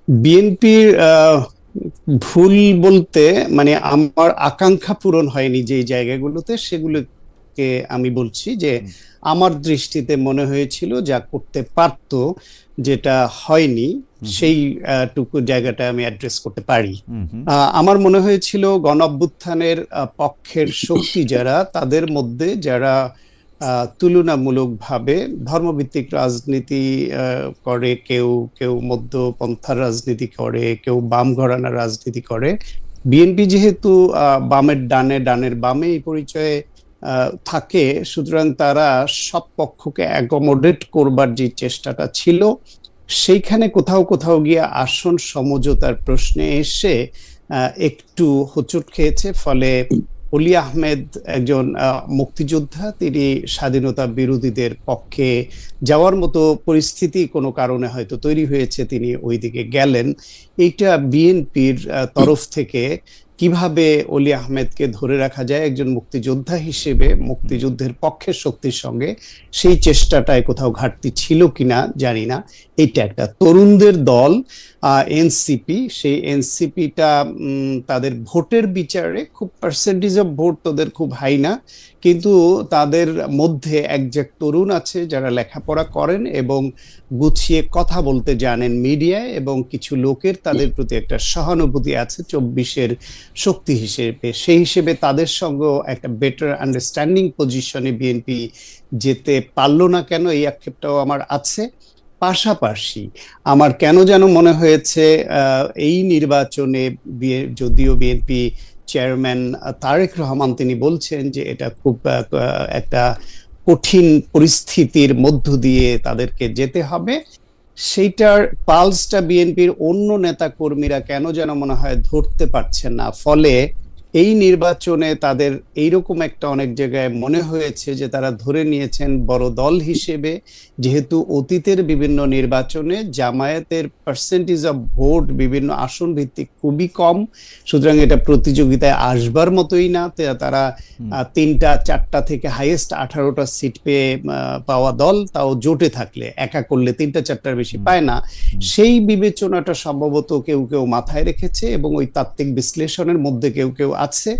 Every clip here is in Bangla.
বিএনপির ভুল বলতে মানে আমার আকাঙ্ক্ষা পূরণ হয়নি যে জায়গাগুলোতে, সেগুলোকে আমি বলছি যে হুম, আমার দৃষ্টিতে মনে হয়েছিল যা করতে পারতো, যেটা হয়নি, হুম, হুম, সেই টুকু জায়গাটা আমি অ্যাড্রেস করতে পারি। হুম, হুম, আমার মনে হয়েছিল গণ অভ্যুত্থানের পক্ষের শক্তি যারা, তাদের মধ্যে যারা তুলনামূলকভাবে ধর্মভিত্তিক রাজনীতি করে, কেউ কেউ মধ্যপন্থার রাজনীতি করে, কেউ বাম ঘরানার রাজনীতি করে। বিএনপি যেহেতু বামের ডানে ডানের বামে এই পরিচয়ে থাকে, সুতরাং তারা সব পক্ষকে অ্যাকোমোডেট করবার যে চেষ্টাটা ছিল, সেইখানে কোথাও কোথাও গিয়ে আসন সমঝোতার প্রশ্নে এসে একটু হোঁচট খেয়েছে। ফলে অলি আহমেদ একজন মুক্তিযোদ্ধা, তিনি স্বাধীনতা বিরোধীদের পক্ষে যাওয়ার মতো পরিস্থিতি কোনো কারণে হয়তো তৈরি হয়েছে, তিনি ওইদিকে গেলেন। এইটা বিএনপির তরফ থেকে কিভাবে অলি আহমেদকে ধরে রাখা যায় একজন মুক্তিযোদ্ধা হিসেবে, হুম, মুক্তিযুদ্ধের পক্ষের শক্তির সঙ্গে, সেই চেষ্টাটায় কোথাও ঘাটতি ছিল কিনা জানি না। এইটা একটা তরুণদের দল এনসিপি, সেই এনসিপিটা তাদের ভোটের বিচারে খুব পার্সেন্টেজ অফ ভোট তাদের খুব হাই না, কিন্তু তাদের মধ্যে একজন তরুণ আছে যারা লেখাপড়া করেন এবং গুছিয়ে কথা বলতে জানেন মিডিয়ায়, এবং কিছু লোকের তাদের প্রতি একটা সহানুভূতি আছে 24-এর শক্তি হিসেবে। সেই হিসেবে তাদের সঙ্গেও একটা বেটার আন্ডারস্ট্যান্ডিং পজিশনে বিএনপি যেতে পারলো না কেন, এই আক্ষেপটাও আমার আছে। পাশাপাশি আমার কেন যেন মনে হয়েছে এই নির্বাচনে যদিও বিএনপি চেয়ারম্যান তারেক রহমান তিনি বলছেন যে এটা খুব একটা কঠিন পরিস্থিতির মধ্য দিয়ে তাদেরকে যেতে হবে, সেইটার পালসটা বিএনপির অন্য নেতা কর্মীরা কেন যেন মনে হয় ধরতে পারছেন না। ফলে এই নির্বাচনে তাদের এইরকম একটা অনেক জায়গায় মনে হয়েছে যে তারা ধরে নিয়েছেন বড় দল হিসেবে, যেহেতু অতীতের বিভিন্ন নির্বাচনে জামায়াতের পার্সেন্টেজ অফ ভোট বিভিন্ন আসন ভিত্তিক খুবই কম, সুতরাং এটা প্রতিযোগিতায় আসবার মতোই না। তারা হুম, তিনটা চারটা থেকে হাইয়েস্ট 18টা সিট পেয়ে পাওয়া দল, তাও জোটে থাকলে, একা করলে তিনটা চারটার বেশি হুম, পায় না। হুম, সেই বিবেচনাটা সম্ভবত কেউ কেউ মাথায় রেখেছে এবং ওই তাত্ত্বিক বিশ্লেষণের মধ্যে কেউ কেউ আছে।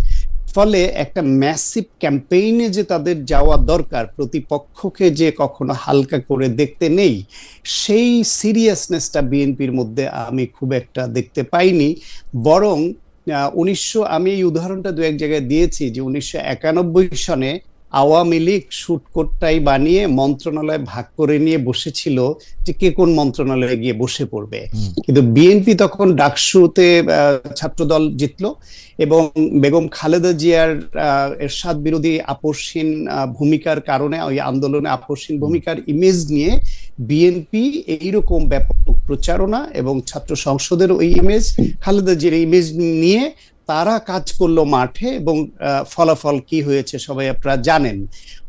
ফলে একটা ম্যাসিভ ক্যাম্পেইনে যে তাদের যাওয়া দরকার, প্রতিপক্ষকে যে কখনো হালকা করে দেখতে নেই, সেই সিরিয়াসনেসটা বিএনপির মধ্যে আমি খুব একটা দেখতে পাইনি। বরং আমি এই উদাহরণটা দু এক জায়গায় দিয়েছি যে 1991 সনে আওয়ামী লীগ শুটকোটটাই বানিয়ে মন্ত্রণালয় ভাগ করে নিয়ে বসেছিল যে কে কোন মন্ত্রণালয়ে গিয়ে বসে পড়বে। হুম, কিন্তু বিএনপি তখন ডাকসুতে ছাত্রদল জিতলো এবং বেগম খালেদা জিয়ার এরশাদ বিরোধী আপসহীন ভূমিকার কারণে, ওই আন্দোলনে আপসহীন হুম, ভূমিকার ইমেজ নিয়ে বিএনপি এইরকম ব্যাপক প্রচারণা এবং ছাত্র সংসদের ওই ইমেজ, খালেদা জিয়ার ইমেজ নিয়ে তারা কাজ করলো মাঠে, এবং ফলাফল কি হয়েছে সবাই আপনারা জানেন।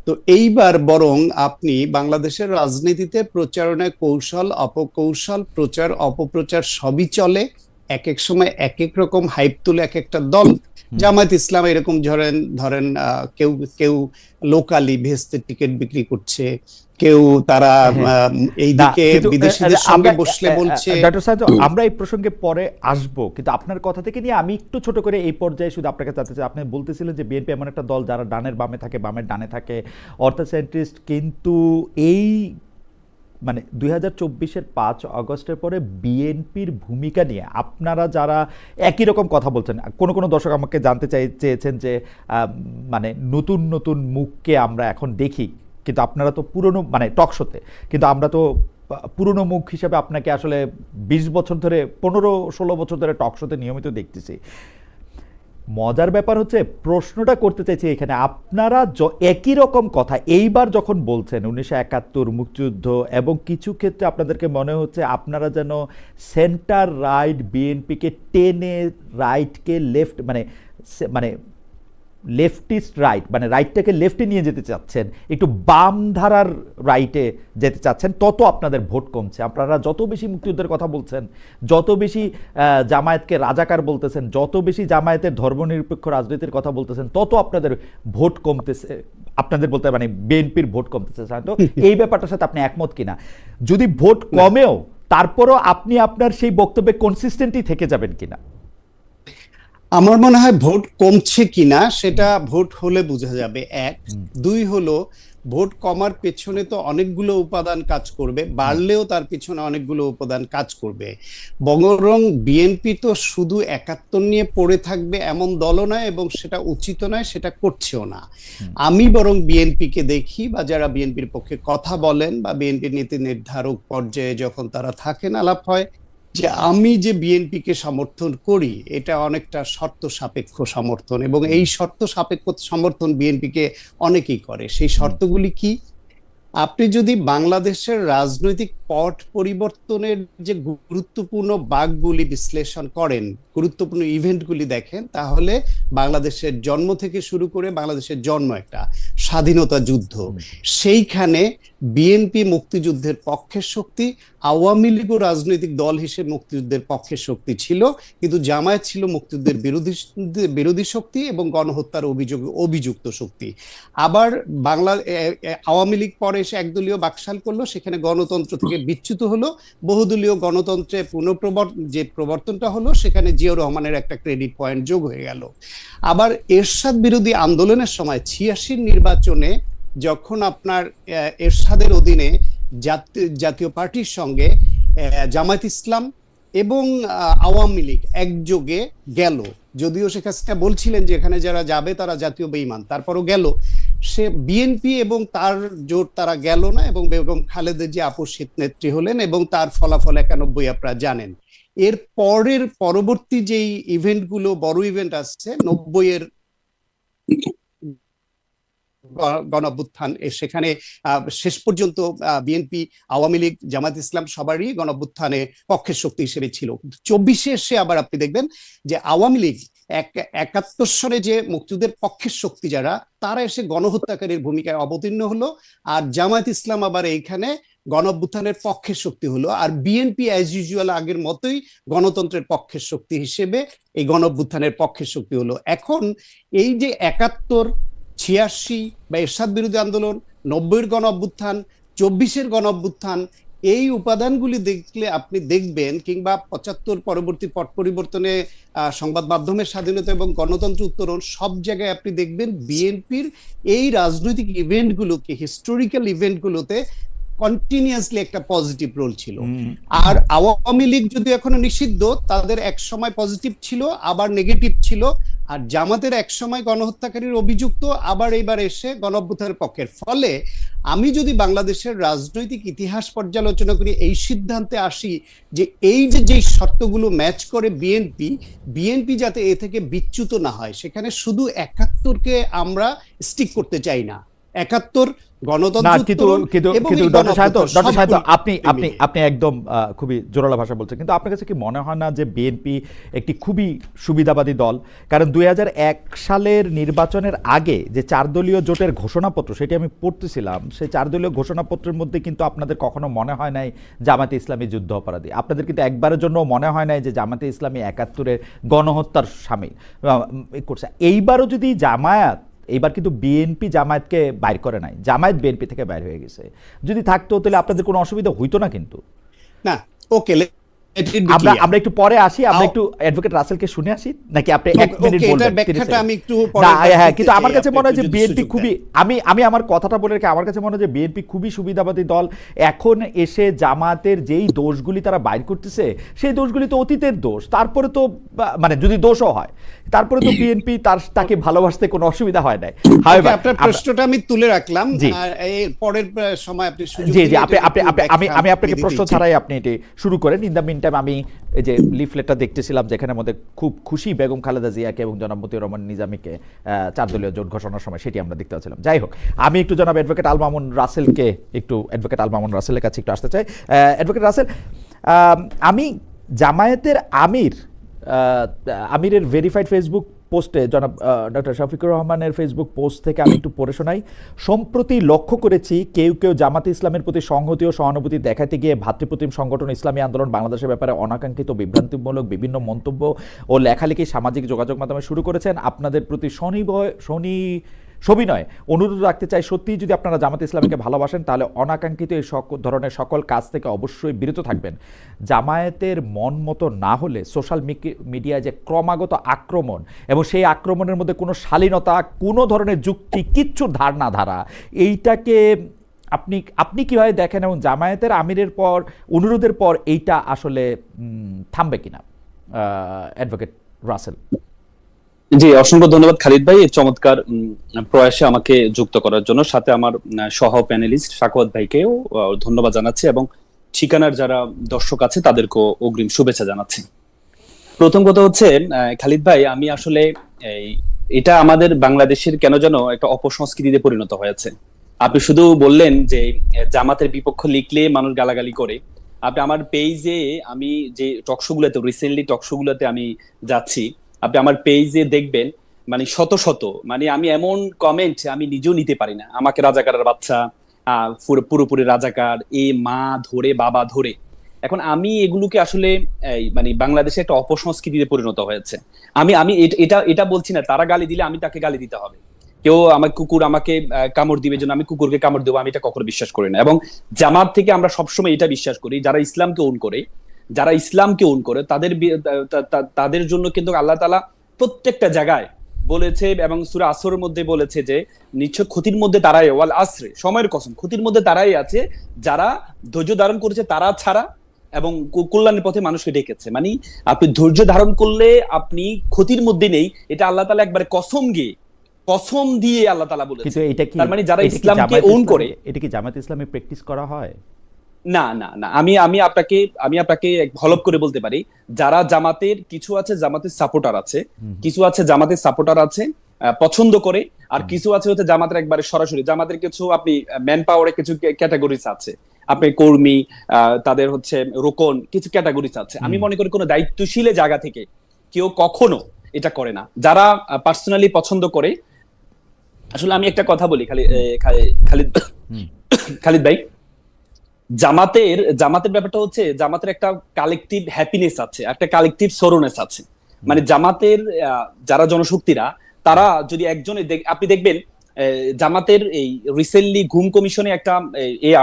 তো এইবার বরং আপনি বাংলাদেশের রাজনীতিতে প্রচারণায় কৌশল অপকৌশল, প্রচার অপপ্রচার সবই চলে, এক এক সময় এক এক রকম হাইপ তুলে এক একটা দল। হুম। জামায়াত ইসলাম এরকম ধরেন ধরেন কেউ কেউ লোকালি ভেস্তের টিকিট বিক্রি করছে, কেউ তারা হ্যাঁ, না এইদিকে কিন্তু বিদেশিদের সঙ্গে আমরা বসলে বলছে। ডক্টর সাহেব, আমরা এই প্রসঙ্গে পরে আসবো, কিন্তু আপনার কথা থেকে নিয়ে আমি একটু ছোট করে এই পর্যায়ে শুধু আপনাকে জানতে চাই, আপনি বলতেছিলেন যে বিএনপি এমন একটা দল যারা ডানের বামে থাকে, বামের ডানে থাকে, অর্থসেন্ট্রিস্ট, কিন্তু এই মানে 2024-এর 5 আগস্টের পরে বিএনপির ভূমিকা নিয়ে আপনারা যারা একই রকম কথা বলছেন, কোনো দর্শক আমাকে জানতে চেয়েছেন যে মানে নতুন নতুন মুখকে আমরা এখন দেখি, কিন্তু আপনারা তো পুরনো মানে টক শোতে, কিন্তু আমরা তো পুরনো মুখ হিসেবে আপনাকে আসলে 20 বছর ধরে, 15-16 বছর ধরে টক শোতে নিয়মিত দেখতেছি। মজার ব্যাপার হচ্ছে, প্রশ্নটা করতে চাইছি এখানে, আপনারা একই রকম কথা এইবার যখন বলছেন 1971 মুক্তিযুদ্ধ, এবং কিছু ক্ষেত্রে আপনাদেরকে মনে হচ্ছে আপনারা যেন সেন্টার রাইট বিএনপিকে টেনে রাইটকে লেফট মানে মানে লেফটিস্ট রাইট মানে রাইটটাকে লেফটে নিয়ে যেতে চাচ্ছেন, একটু বাম ধারার রাইটে যেতে চাচ্ছেন, তত আপনাদের ভোট কমছে। আপনারা যত বেশি মুক্তিযুদ্ধের কথা বলছেন, যত বেশি জামায়াতকে রাজাকার বলতেছেন, যত বেশি জামায়াতের ধর্মনিরপেক্ষ রাজনীতির কথা বলতেছেন, তত আপনাদের ভোট কমতেছে। আপনাদের বলতে মানে বিএনপির ভোট কমতেছে। তো এই ব্যাপারটার সাথে আপনি একমত কিনা? যদি ভোট কমেও তারপরও আপনি আপনার সেই বক্তব্যে কনসিস্টেন্টই থেকে যাবেন কিনা? আমার মনে হয় ভোট কমছে কিনা সেটা ভোট হলে বোঝা যাবে, এক। দুই হলো, ভোট কমার পেছনে তো অনেকগুলো উপাদান কাজ করবে, বাড়লেও তার পিছনে অনেকগুলো উপাদান কাজ করবে। বরং বিএনপি তো শুধু ৭১ নিয়ে পড়ে থাকবে এমন দলও নয়, এবং সেটা উচিত নয়, সেটা করছেও না। আমি বরং বিএনপিকে দেখি, বা যারা বিএনপির পক্ষে কথা বলেন বা বিএনপির নীতি নির্ধারক পর্যায়ে যখন তারা থাকেন, আলাপ হয় যে আমি যে বিএনপিকে সমর্থন করি এটা অনেকটা শর্ত সাপেক্ষ সমর্থন, এবং এই শর্ত সাপেক্ষ সমর্থন বিএনপিকে অনেকেই করে। সেই শর্তগুলি কি? আপনি যদি বাংলাদেশের রাজনৈতিক পট পরিবর্তনের যে গুরুত্বপূর্ণ বাঁকগুলি বিশ্লেষণ করেন, গুরুত্বপূর্ণ ইভেন্টগুলি দেখেন, তাহলে বাংলাদেশের জন্ম থেকে শুরু করে বাংলাদেশের জন্ম একটা স্বাধীনতা যুদ্ধ, সেইখানে বিএনপি মুক্তিযুদ্ধের পক্ষের শক্তি, আওয়ামী লীগও রাজনৈতিক দল হিসেবে মুক্তিযুদ্ধের পক্ষের শক্তি ছিল, কিন্তু জামায়াত ছিল মুক্তিযুদ্ধের বিরোধী শক্তি এবং গণহত্যার অভিযুক্ত শক্তি। আবার আওয়ামী লীগ পরে এসে একদলীয় বাকশাল করলো, সেখানে গণতন্ত্র থেকে বিচ্যুত হলো, বহুদলীয় গণতন্ত্রে যে প্রবর্তনটা হলো, সেখানে জিয়াউর রহমানের একটা ক্রেডিট পয়েন্ট যোগ হয়ে গেল। আবার এরশাদ বিরোধী আন্দোলনের সময় ৮৬ নির্বাচনে যখন আপনার এরশাদের অধীনে জাতীয় পার্টির সঙ্গে জামায়াত ইসলাম এবং আওয়ামী লীগ একযোগে গেল, যদিও শেখ হাসিনা বলছিলেন যে এখানে যারা যাবে তারা জাতীয় বেঈমান, তারপরও গেল, সে বিএনপি এবং তার জোট তারা গেল না, এবং বেগম খালেদা জিয়া আপসিত নেত্রী হলেন, এবং তার ফলাফল ৯১ আপনারা জানেন। এর পরবর্তী যেই ইভেন্টগুলো, বড় ইভেন্ট আসছে ৯০-এর গণঅভ্যুত্থান, সেখানে শেষ পর্যন্ত বিএনপি, আওয়ামী লীগ, জামায়াত ইসলাম সবারই গণঅভ্যুত্থানে পক্ষের শক্তি হিসেবে ছিল। ২৪-এ এসে আবার আপনি দেখবেন যে আওয়ামী লীগ ৭১ সনে যে মুক্তিযুদ্ধের পক্ষের শক্তি যারা, তারা এসে গণহত্যাকারীর ভূমিকায় অবতীর্ণ হলো, আর জামায়াত ইসলাম আবার এইখানে গণঅভ্যুত্থানের পক্ষের শক্তি হলো, আর বিএনপি অ্যাজ ইউজুয়াল আগের মতোই গণতন্ত্রের পক্ষের শক্তি হিসেবে এই গণঅভ্যুত্থানের পক্ষের শক্তি হলো। এখন এই যে ৭১, ৮৬ বা এরশাদ বিরোধী আন্দোলন, ৯০-এর গণঅভ্যুত্থান, ২৪-এর গণঅভ্যুত্থান, এই উপাদানগুলি দেখলে আপনি দেখবেন, কিংবা ৭৫ পরবর্তী পট পরিবর্তনে সংবাদ মাধ্যমের স্বাধীনতা এবং গণতন্ত্র উত্তরণ, সব জায়গায় আপনি দেখবেন বিএনপির এই রাজনৈতিক ইভেন্টগুলোকে, হিস্টোরিক্যাল ইভেন্টগুলোতে কন্টিনিউয়াসলি একটা পজিটিভ রোল ছিল। আর আওয়ামী লীগ যদি এখনো নিষিদ্ধ, তাদের এক সময় পজিটিভ ছিল, আবার নেগেটিভ ছিল, আর জামাতের এক সময় গণহত্যাকারীর অভিযুক্ত, আবার এইবার এসে গণঅভ্যুত্থানের পক্ষের। ফলে আমি যদি বাংলাদেশের রাজনৈতিক ইতিহাস পর্যালোচনা করি, এই সিদ্ধান্তে আসি যে এই যে শর্তগুলো ম্যাচ করে বিএনপি যাতে এ থেকে বিচ্যুত না হয়, সেখানে শুধু ৭১-কে আমরা স্টিক করতে চাই না। ৭১ আপনি একদম খুবই জোরালো ভাষা বলছেন, কিন্তু আপনার কাছে কি মনে হয় না যে বিএনপি একটি খুবই সুবিধাবাদী দল? কারণ ২০০১ সালের নির্বাচনের আগে যে ৪ দলীয় জোটের ঘোষণাপত্র, সেটি আমি পড়তেছিলাম, সেই ৪ দলীয় ঘোষণাপত্রের মধ্যে কিন্তু আপনাদের কখনো মনে হয় নাই জামায়াতে ইসলামী যুদ্ধ অপরাধী। আপনাদের কিন্তু একবারের জন্য মনে হয় নাই যে জামায়াতে ইসলামী ৭১-এর গণহত্যার সামিল করছে। এইবারও যদি জামায়াত, এইবার কিন্তু বিএনপি জামায়াতকে বাইর করে নাই, জামায়াত বিএনপি থেকে বাইর হয়ে গেছে, যদি থাকতো তাহলে আপনাদের কোনো অসুবিধা হইতো না। কিন্তু না, ওকে, আমরা একটু পরে আসি, আমরা একটু অ্যাডভোকেট রাসেলকে শুনে আসি, নাকি আপনি ১ মিনিট বলবেন? হ্যাঁ, কিন্তু আমার কাছে মনে হয় যে বিএনপি খুবই, আমি আমার কথাটা বলে রেখে, আমার কাছে মনে হয় যে বিএনপি খুবই সুবিধাবাদী দল। এখন এসে জামাতের যেই দোষগুলি তারা বাইর করতেছে, সেই দোষগুলি তো অতীতের দোষ। তারপরে তো মানে যদি দোষও হয়, তারপরে তো বিএনপি তাকে ভালোবাসতে কোনো অসুবিধা হয় নাই। আপনার প্রশ্নটা আমি তুলে রাখলাম, এর পরের সময় আপনি সুযোগ জি আমি আপনাকে প্রশ্ন ছাড়াই আপনি এটি শুরু করেন। ইন দ্য মিন টাইম আমি এই যে লিফলেটটা দেখতেছিলাম, যেখানে মধ্যে খুব খুশি বেগম খালেদা জিয়াকে এবং জনাব মতিউর রহমান নিজামীকে ৪ দলীয় জোট ঘোষণার সময়, সেটি আমরা দেখতে পাচ্ছিলাম। যাই হোক, আমি একটু জনাব অ্যাডভোকেট আল মামুন রাসেলের কাছে একটু আসতে চাই। অ্যাডভোকেট রাসেল, আমি জামায়াতের আমিরের ভেরিফাইড ফেসবুক পোস্টে, জনাব ডক্টর শফিকুর রহমানের ফেসবুক পোস্ট থেকে আমি একটু পড়ে শোনাই। সম্প্রতি লক্ষ্য করেছি কেউ জামাতে ইসলামের প্রতি সংহতি ও সহানুভূতি দেখাতে গিয়ে ভাতৃপ্রতিম সংগঠন ইসলামী আন্দোলন বাংলাদেশের ব্যাপারে অনাকাঙ্ক্ষিত বিভ্রান্তিমূলক বিভিন্ন মন্তব্য ও লেখালেখি সামাজিক যোগাযোগ মাধ্যমে শুরু করেছেন। আপনাদের প্রতি সবিনয় অনুরোধ রাখতে চাই, সত্যিই যদি আপনারা জামাত ইসলামীকে ভালোবাসেন তাহলে অনাকাঙ্ক্ষিত এই ধরনের সকল কাজ থেকে অবশ্যই বিরত থাকবেন। জামায়াতের মন মতো না হলে সোশ্যাল মিডিয়ায় যে ক্রমাগত আক্রমণ, এবং সেই আক্রমণের মধ্যে কোনো শালীনতা, কোনো ধরনের যুক্তি, কিচ্ছু ধার না ধারা, এইটাকে আপনি কিভাবে দেখেন, এবং জামায়াতের আমিরের পর অনুরোধের পর এইটা আসলে থামবে কিনা? অ্যাডভোকেট রাসেল। জি, অসংখ্য ধন্যবাদ খালিদ ভাই এই চমৎকার প্রয়াসে আমাকে যুক্ত করার জন্য। সাথে আমার সহ প্যানেলিস্ট সাখাওয়াত ভাইকেও ধন্যবাদ জানাচ্ছি, এবং ঠিকানার যারা দর্শক আছে তাদেরকেও অগ্রিম শুভেচ্ছা জানাচ্ছি। প্রথম কথা হচ্ছে খালিদ ভাই, আমি আসলে এটা আমাদের বাংলাদেশের কেন যেন একটা অপসংস্কৃতিতে পরিণত হয়েছে। আপনি শুধু বললেন যে জামাতের বিপক্ষ লিখলে মানুষ গালাগালি করে। আপনি আমার পেজে, আমি যে টকশোগুলোতে রিসেন্টলি টকশোগুলোতে আমি যাচ্ছি, আপনি আমার পেজে দেখবেন মানে শত শত, মানে আমি এমন কমেন্ট আমি নিজেও নিতে পারি না। আমাকে রাজাকারের বাচ্চা, পুরোপুরি রাজাকার, এ মা ধরে বাবা ধরে। এখন আমি এগুলোকে আসলে মানে বাংলাদেশে একটা অপসংস্কৃতিতে পরিণত হয়েছে। আমি আমি এটা এটা বলছি না তারা গালি দিলে আমি তাকে গালি দিতে হবে। কেউ আমার কুকুর আমাকে কামড় দিবে জন্য আমি কুকুরকে কামড় দেবো, আমি এটা কখনো বিশ্বাস করি না। এবং জামাত থেকে আমরা সবসময় এটা বিশ্বাস করি, যারা ইসলামকে ওন করে তাদের জন্য কিন্তু আল্লাহ তাআলা প্রত্যেকটা জায়গায় বলেছে, এবং সূরা আসরের মধ্যে বলেছে যে নিশ্চয় ক্ষতির মধ্যে তারাই, ওয়াল আসরে, সময়ের কসম, ক্ষতির মধ্যে তারাই আছে যারা ধৈর্য ধারণ করেছে তারা ছাড়া, এবং কল্যাণের পথে মানুষকে ডেকেছে। মানে আপনি ধৈর্য ধারণ করলে আপনি ক্ষতির মধ্যে নেই, এটা আল্লাহ তাআলা একবারে কসম দিয়ে আল্লাহ তাআলা বলেছে। কিন্তু এটা কি, তার মানে যারা ইসলামকে ওন করে, এটা কি জামাত ইসলামে প্র্যাকটিস করা হয়? না না না, আমি আপনাকে হলপ করে বলতে পারি, যারা জামাতের কিছু আছে, জামাতের সাপোর্টার আছে, কিছু আছে জামাতের সাপোর্টার আছে পছন্দ করে, আর কিছু আছে হচ্ছে জামাতের একবারে সরাসরি। জামাতের কিছু আপনি ম্যান পাওয়ারে কিছু ক্যাটাগরিজ আছে, আপনি কর্মী, তাদের হচ্ছে রোকন, কিছু ক্যাটাগরিজ আছে। আমি মনে করি কোনো দায়িত্বশীল জায়গা থেকে কেউ কখনো এটা করে না। যারা পার্সোনালি পছন্দ করে, আসলে আমি একটা কথা বলি খালিদ ভাই, জামাতের ব্যাপারটা হচ্ছে, জামাতের একটা কালেকটিভ হ্যাপিনেস আছে, একটা কালেকটিভ সরোনেস আছে। মানে জামাতের যারা জনশক্তিরা, তারা যদি একজনে আপনি দেখবেন জামাতের এই রিসেন্টলি গুম কমিশনে একটা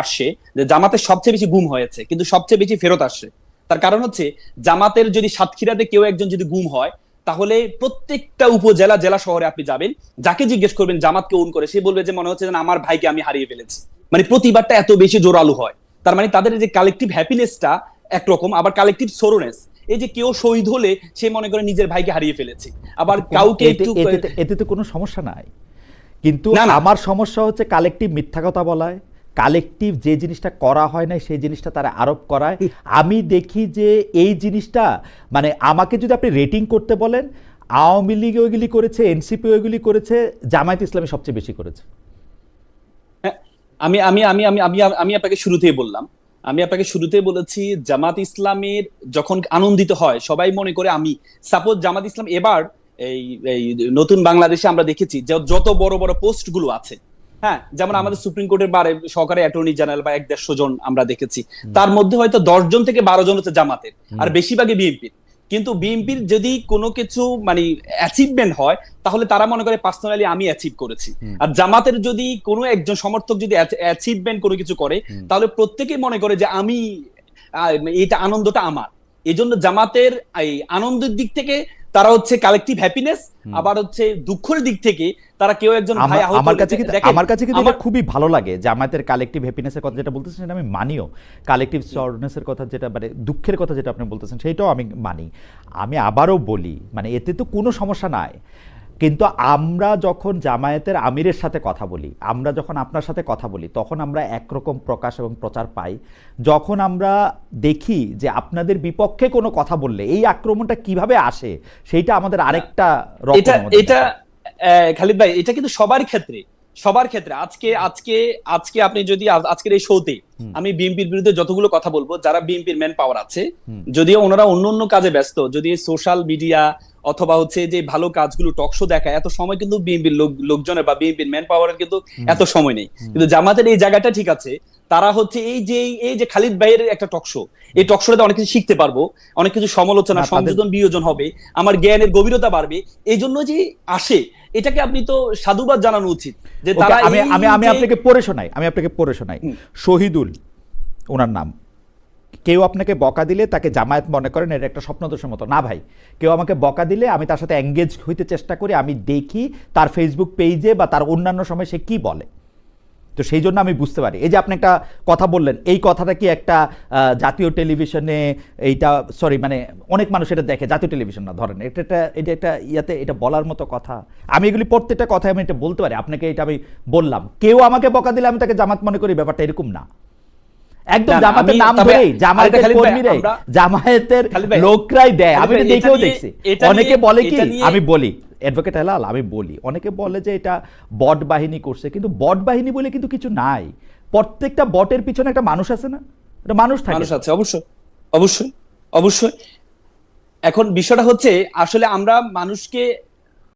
আসছে যে জামাতের সবচেয়ে বেশি গুম হয়েছে, কিন্তু সবচেয়ে বেশি ফেরত আসছে। তার কারণ হচ্ছে জামাতের যদি সাতক্ষীরাতে কেউ একজন যদি গুম হয়, তাহলে প্রত্যেকটা উপজেলা, জেলা শহরে আপনি যাবেন, যাকে জিজ্ঞেস করবেন জামাতকে ওন করে, সে বলবে যে মনে হচ্ছে আমার ভাইকে আমি হারিয়ে ফেলেছি। মানে প্রতিবারটা এত বেশি জোরালো হয়। তার মানে তাদের যে কালেকটিভ হ্যাপিনেসটা একরকম, আবার কালেকটিভ সরোনেস, এই যে কেউ শহীদ হলে সে মনে করে নিজের ভাইকে হারিয়ে ফেলেছে, আবার কাউকে এতে তো কোনো সমস্যা নাই। কিন্তু আমার সমস্যা হচ্ছে কালেকটিভ মিথ্যা কথা বলায়, কালেকটিভ যে জিনিসটা করা হয় না সেই জিনিসটা তারা আরোপ করায়। আমি দেখি যে এই জিনিসটা, মানে আমাকে যদি আপনি রেটিং করতে বলেন, আওয়ামী লীগ ওইগুলি করেছে, এনসিপি ওইগুলি করেছে, জামায়াত ইসলামী সবচেয়ে বেশি করেছে। আমি আমি আমি আমি আমি আমি আপনাকে শুরুতেই বলেছি, জামাত ইসলামের যখন আনন্দিত হয় সবাই মনে করে, আমি সাপোজ জামাত ইসলাম এবার এই নতুন বাংলাদেশে আমরা দেখেছি যত বড় বড় পোস্ট গুলো আছে, হ্যাঁ, যেমন আমাদের সুপ্রিম কোর্টের বারে সহকারী অ্যাটর্নি জেনারেল বা 150 জন আমরা দেখেছি, তার মধ্যে হয়তো 10 জন থেকে 12 জন হচ্ছে জামাতের, আর বেশিরভাগই বিএনপির। কিন্তু বিএনপির যদি কোনো কিছু মানে অ্যাচিভমেন্ট হয়, তাহলে তারা মনে করে পার্সোনালি আমি অ্যাচিভ করেছি। আর জামাতের যদি কোনো একজন সমর্থক যদি অ্যাচিভমেন্ট কোনো কিছু করে, তাহলে প্রত্যেকেই মনে করে যে আমি, এটা আনন্দটা আমার। এই জন্য জামাতের এই আনন্দের দিক থেকে তারা হচ্ছে কালেকটিভ হ্যাপিনেস, আবার হচ্ছে দুঃখের দিক থেকে তারা কেউ একজন ভাই আহত। আমার কাছে কিন্তু খুবই ভালো লাগে জামায়াতের কালেকটিভ হ্যাপিনেসের কথা যেটা বলতেছেন, সেটা আমি মানিও। কালেকটিভ সরনেসের কথা যেটা, মানে দুঃখের কথা যেটা আপনি বলতেছেন, সেইটাও আমি মানি। আমি আবারও বলি, মানে এতে তো কোনো সমস্যা নাই। কিন্তু আমরা যখন জামায়াতের আমিরের সাথে কথা বলি, আমরা যখন আপনার সাথে কথা বলি, তখন আমরা একরকম প্রকাশ এবং প্রচার পাই। যখন আমরা দেখি যে আপনাদের বিপক্ষে কোনো কথা বললে এই আক্রমণটা কিভাবে আসে, সেইটা আমাদের আরেকটা এটা খালিদ ভাই, এটা কিন্তু সবার ক্ষেত্রে। আজকে আপনি যদি আজকের এই শোতে আমি বিএনপির বিরুদ্ধে যতগুলো কথা বলবো, যারা বিএনপির ম্যান পাওয়ার আছে, যদিও ওনারা অন্য কাজে ব্যস্ত, যদি সোশ্যাল মিডিয়া অথবা হচ্ছে যে ভালো কাজগুলো টক শো দেখায়, এত সময় কিন্তু বিএনপির লোকজনের বা বিএনপির ম্যান পাওয়ারের কিন্তু এত সময় নেই। কিন্তু জামাতের এই জায়গাটা ঠিক আছে, তারা হচ্ছে এই যে খালিদ ভাইয়ের একটা টক শো, এই টক শোতে অনেক কিছু শিখতে পারবো, অনেক কিছু সমালোচনা, সংযোজন, বিয়োজন হবে, আমার জ্ঞানের গভীরতা বাড়বে, এই জন্য যে আসে, এটাকে আপনি তো সাধুবাদ জানানো উচিত যে তারা। আমি আপনাকে পড়ে শোনাই। শহীদুল ওনার নাম। কেউ আপনাকে বকা দিলে তাকে জামায়াত মনে করেন, এটা একটা স্বপ্নদোষের মতো না ভাই। কেউ আমাকে বকা দিলে আমি তার সাথে এঙ্গেজ হইতে চেষ্টা করি, আমি দেখি তার ফেসবুক পেজে বা তার অন্যান্য সময় সে কি বলে, তো সেই জন্য আমি বুঝতে পারি। এই যে আপনি একটা কথা বললেন, এই কথাটা কি একটা জাতীয় টেলিভিশনে, এইটা সরি মানে অনেক মানুষ এটা দেখে, জাতীয় টেলিভিশন না ধরেন, এটা একটা ইয়াতে এটা বলার মতো কথা? আমি এগুলি প্রত্যেকটা কথায় আমি এটা বলতে পারি আপনাকে, এটা আমি বললাম। কেউ আমাকে বকা দিলে আমি তাকে জামাত মনে করি, ব্যাপারটা এরকম না। একদম জামাতের নাম ধরেই, জামাতের কর্মীরাই, জামায়াতের লোকরাই দেয়, আমি এটা দেখেও দেখছি। অনেকে বলে কি, আমি বলি অ্যাডভোকেট হেলাল, আমি বলি অনেকে বলে যে এটা বট বাহিনী করছে, কিন্তু বট বাহিনী বলে কিন্তু কিছু নাই। প্রত্যেকটা বটের পিছনে একটা মানুষ আছে না, একটা মানুষ থাকে, মানুষ আছে, অবশ্যই অবশ্যই অবশ্যই। এখন বিষয়টা হচ্ছে আসলে আমরা মানুষকে